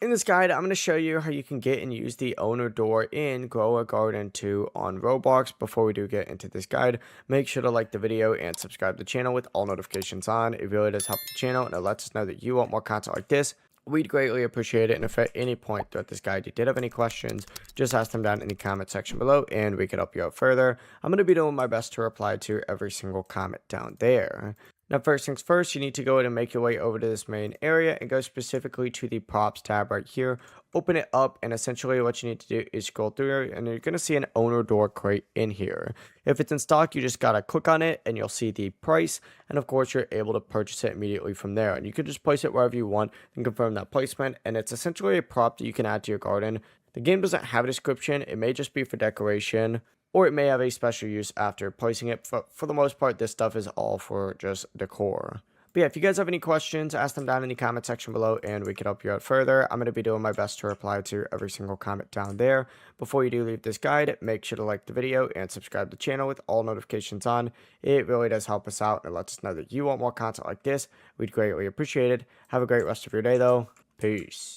In this guide, I'm going to show you how you can get and use the owner door in Grow a Garden 2 on Roblox. Before we do get into this guide, make sure to like the video and subscribe to the channel with all notifications on. It really does help the channel and it lets us know that you want more content like this. We'd greatly appreciate it. And if at any point throughout this guide you did have any questions, just ask them down in the comment section below and we can help you out further. I'm going to be doing my best to reply to every single comment down there. Now, first things first, you need to go ahead and make your way over to this main area and go specifically to the props tab right here. Open it up, and essentially what you need to do is scroll through and you're going to see an owner door crate in here. If it's in stock, you just got to click on it and you'll see the price. And of course, you're able to purchase it immediately from there. And you can just place it wherever you want and confirm that placement. And it's essentially a prop that you can add to your garden. The game doesn't have a description. It may just be for decoration, or it may have a special use after placing it. For the most part, this stuff is all for just decor. But yeah, if you guys have any questions, ask them down in the comment section below and we can help you out further. I'm going to be doing my best to reply to every single comment down there. Before you do leave this guide, make sure to like the video and subscribe to the channel with all notifications on. It really does help us out and lets us know that you want more content like this. We'd greatly appreciate it. Have a great rest of your day though. Peace.